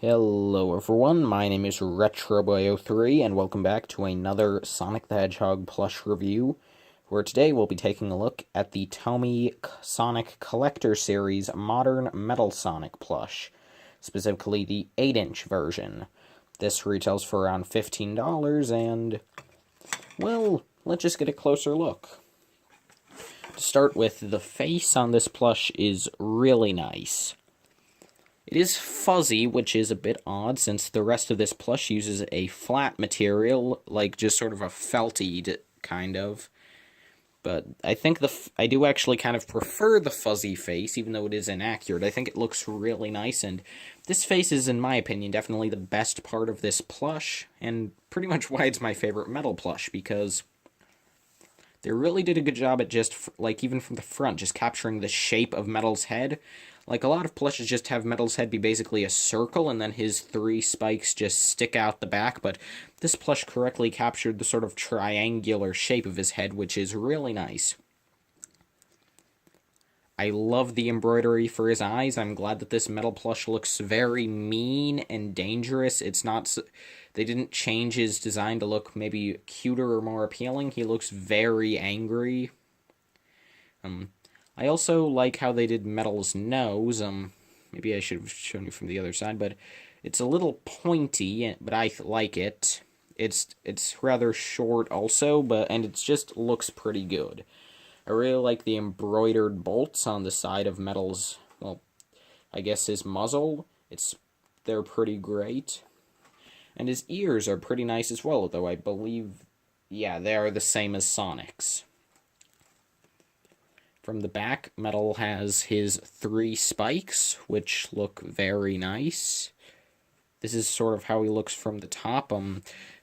Hello everyone, my name is RetroBoy03 and welcome back to another Sonic the Hedgehog plush review, where today we'll be taking a look at the TOMY Sonic Collector Series Modern Metal Sonic plush, specifically the 8-inch version. This retails for around $15 and, well, let's just get a closer look. To start with, the face on this plush is really nice. It is fuzzy, which is a bit odd since the rest of this plush uses a flat material, like just sort of a felty kind of. But I think I do actually kind of prefer the fuzzy face, even though it is inaccurate. I think it looks really nice, and this face is, in my opinion, definitely the best part of this plush, and pretty much why it's my favorite metal plush, because they really did a good job at just, like, even from the front, just capturing the shape of Metal's head. Like, a lot of plushes just have Metal's head be basically a circle, and then his 3 spikes just stick out the back, but this plush correctly captured the sort of triangular shape of his head, which is really nice. I love the embroidery for his eyes. I'm glad that this metal plush looks very mean and dangerous. It's not... They didn't change his design to look maybe cuter or more appealing. He looks very angry. I also like how they did Metal's nose. Maybe I should have shown you from the other side, but it's a little pointy, but I like it. It's rather short also, and it just looks pretty good. I really like the embroidered bolts on the side of Metal's, well, I guess his muzzle. They're pretty great. And his ears are pretty nice as well, though I believe, yeah, they are the same as Sonic's. From the back, Metal has his 3 spikes, which look very nice. This is sort of how he looks from the top.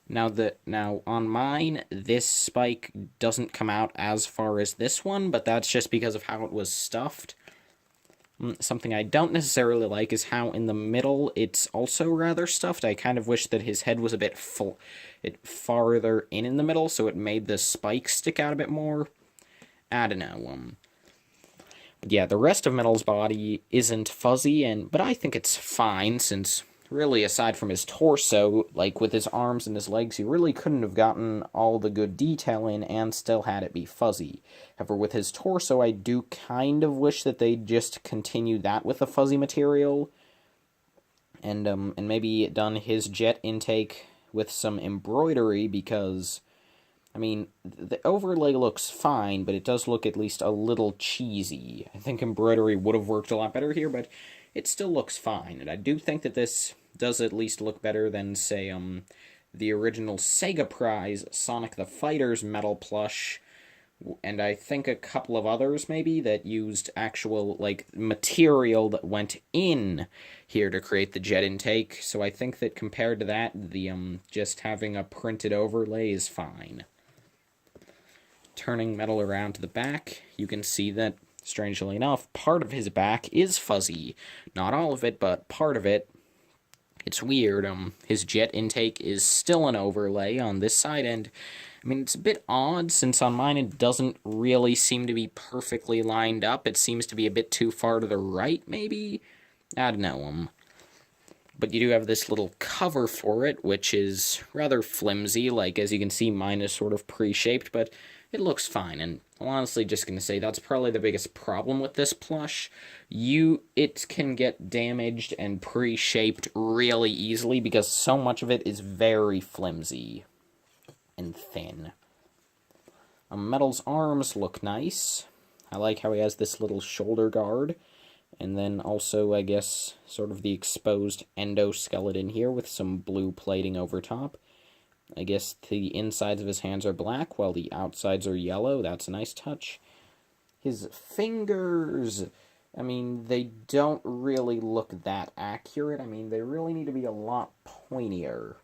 Now on mine, this spike doesn't come out as far as this one, but that's just because of how it was stuffed. Something I don't necessarily like is how in the middle it's also rather stuffed. I kind of wish that his head was a bit farther in the middle, so it made the spikes stick out a bit more. I don't know. Yeah, the rest of Metal's body isn't fuzzy, but I think it's fine, since really, aside from his torso, like with his arms and his legs, you really couldn't have gotten all the good detail in and still had it be fuzzy. However, with his torso, I do kind of wish that they'd just continue that with the fuzzy material, and maybe done his jet intake with some embroidery, because, I mean, the overlay looks fine, but it does look at least a little cheesy. I think embroidery would have worked a lot better here, but it still looks fine, and I do think that this does at least look better than, say, the original Sega Prize Sonic the Fighter's metal plush, and I think a couple of others, maybe, that used actual, like, material that went in here to create the jet intake, so I think that compared to that, the, just having a printed overlay is fine. Turning Metal around to the back, you can see that, strangely enough, part of his back is fuzzy. Not all of it, but part of it. It's weird. His jet intake is still an overlay on this side, and, I mean, it's a bit odd, since on mine it doesn't really seem to be perfectly lined up. It seems to be a bit too far to the right, maybe? I don't know, But you do have this little cover for it, which is rather flimsy. Like, as you can see, mine is sort of pre-shaped, but it looks fine, and I'm honestly just going to say that's probably the biggest problem with this plush. It can get damaged and pre-shaped really easily because so much of it is very flimsy and thin. Metal's arms look nice. I like how he has this little shoulder guard, and then also, I guess, sort of the exposed endoskeleton here with some blue plating over top. I guess the insides of his hands are black, while the outsides are yellow. That's a nice touch. His fingers, I mean, they don't really look that accurate. I mean, they really need to be a lot pointier.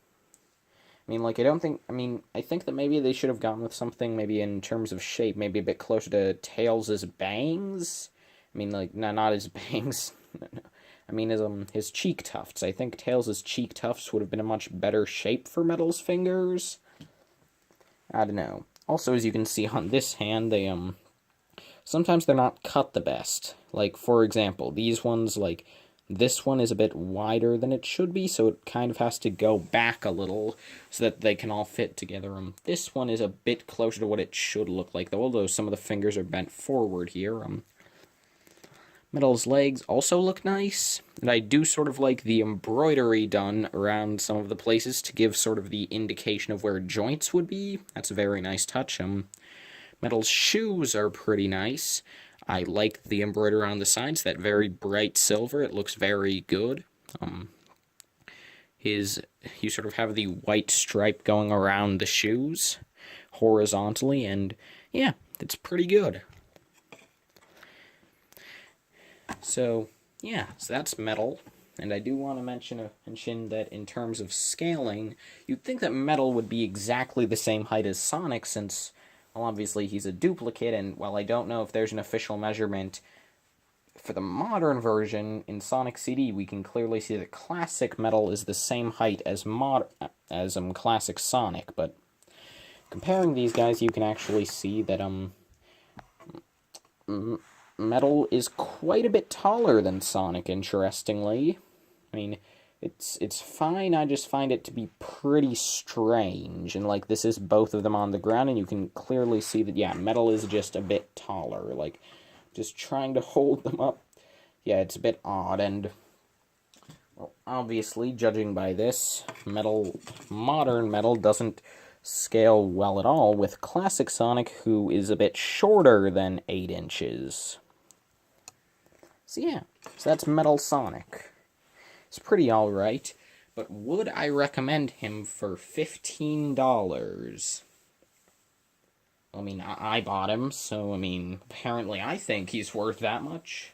I mean, like, I think that maybe they should have gone with something, maybe in terms of shape, maybe a bit closer to Tails' bangs. I mean, like, not his bangs. I mean, his cheek tufts. I think Tails' cheek tufts would have been a much better shape for Metal's fingers. I don't know. Also, as you can see on this hand, sometimes they're not cut the best. Like, for example, these ones, like, This one is a bit wider than it should be, so it kind of has to go back a little so that they can all fit together. This one is a bit closer to what it should look like, though, although some of the fingers are bent forward here. Metal's legs also look nice, and I do sort of like the embroidery done around some of the places to give sort of the indication of where joints would be. That's a very nice touch. Metal's shoes are pretty nice. I like the embroidery on the sides, that very bright silver. It looks very good. You sort of have the white stripe going around the shoes horizontally, and yeah, it's pretty good. So, yeah, so that's Metal. And I do want to mention that in terms of scaling, you'd think that Metal would be exactly the same height as Sonic, since, well, obviously he's a duplicate, and while I don't know if there's an official measurement for the modern version, in Sonic CD, we can clearly see that classic Metal is the same height as classic Sonic, but comparing these guys, you can actually see that, Metal is quite a bit taller than Sonic, interestingly. I mean, it's fine, I just find it to be pretty strange. And, like, this is both of them on the ground, and you can clearly see that, yeah, Metal is just a bit taller. Like, just trying to hold them up, yeah, it's a bit odd. And, well, obviously, judging by this, modern Metal doesn't scale well at all with classic Sonic, who is a bit shorter than 8 inches. So yeah, so that's Metal Sonic. It's pretty alright, but would I recommend him for $15? I mean, I bought him, so, I mean, apparently I think he's worth that much.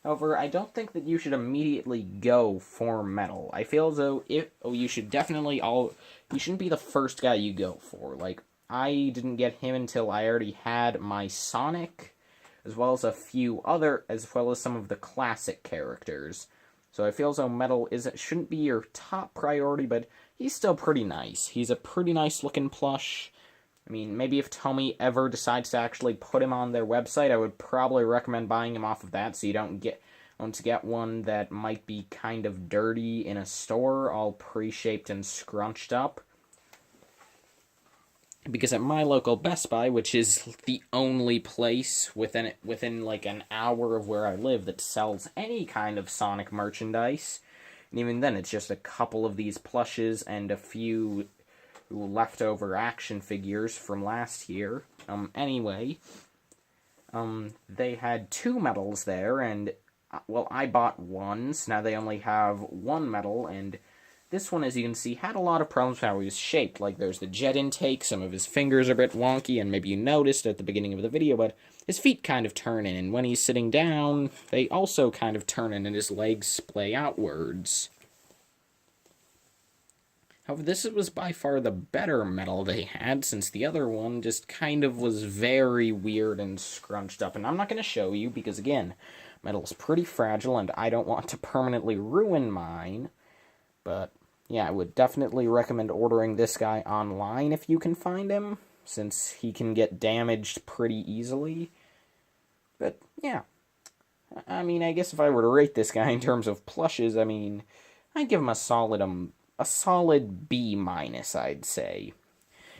However, I don't think that you should immediately go for Metal. I feel as though you should definitely he shouldn't be the first guy you go for. Like, I didn't get him until I already had my Sonic, as well as some of the classic characters. So I feel as though Metal shouldn't be your top priority, but he's still pretty nice. He's a pretty nice looking plush. I mean, maybe if TOMY ever decides to actually put him on their website, I would probably recommend buying him off of that, so you don't want to get one that might be kind of dirty in a store, all pre-shaped and scrunched up. Because at my local Best Buy, which is the only place within like an hour of where I live that sells any kind of Sonic merchandise, and even then it's just a couple of these plushes and a few leftover action figures from last year. Anyway, they had 2 Metals there, and, well, I bought one, so now they only have 1 Metal, and this one, as you can see, had a lot of problems with how he was shaped. Like, there's the jet intake, some of his fingers are a bit wonky, and maybe you noticed at the beginning of the video, but his feet kind of turn in, and when he's sitting down, they also kind of turn in, and his legs splay outwards. However, this was by far the better Metal they had, since the other one just kind of was very weird and scrunched up. And I'm not going to show you, because again, Metal's pretty fragile, and I don't want to permanently ruin mine. But yeah, I would definitely recommend ordering this guy online if you can find him, since he can get damaged pretty easily. But yeah, I mean, I guess if I were to rate this guy in terms of plushes, I mean, I'd give him a solid B-, I'd say.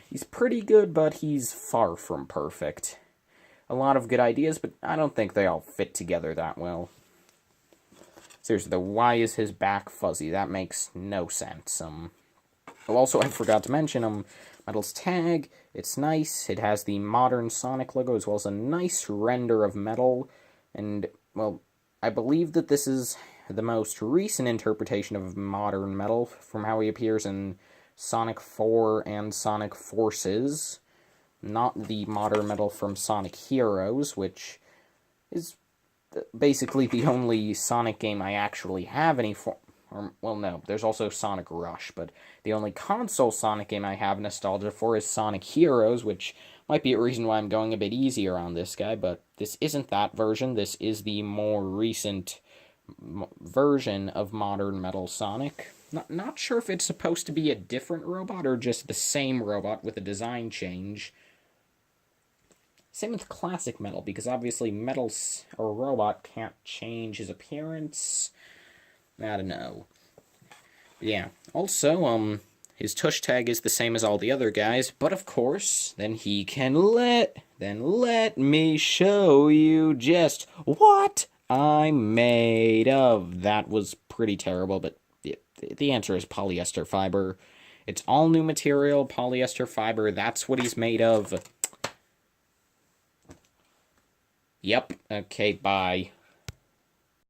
He's pretty good, but he's far from perfect. A lot of good ideas, but I don't think they all fit together that well. Seriously, why is his back fuzzy? That makes no sense. Also, I forgot to mention, Metal's tag, it's nice. It has the modern Sonic logo, as well as a nice render of Metal. And, well, I believe that this is the most recent interpretation of modern Metal, from how he appears in Sonic 4 and Sonic Forces. Not the modern Metal from Sonic Heroes, which is basically the only Sonic game I actually have any form. Well, no, there's also Sonic Rush, but the only console Sonic game I have nostalgia for is Sonic Heroes, which might be a reason why I'm going a bit easier on this guy, but this isn't that version. This is the more recent version of modern Metal Sonic. Not sure if it's supposed to be a different robot or just the same robot with a design change. Same with classic Metal, because obviously a robot can't change his appearance. I don't know. Yeah. Also, his tush tag is the same as all the other guys, but of course, then let me show you just what I'm made of. That was pretty terrible, but the answer is polyester fiber. It's all new material, polyester fiber. That's what he's made of. Yep. Okay, bye.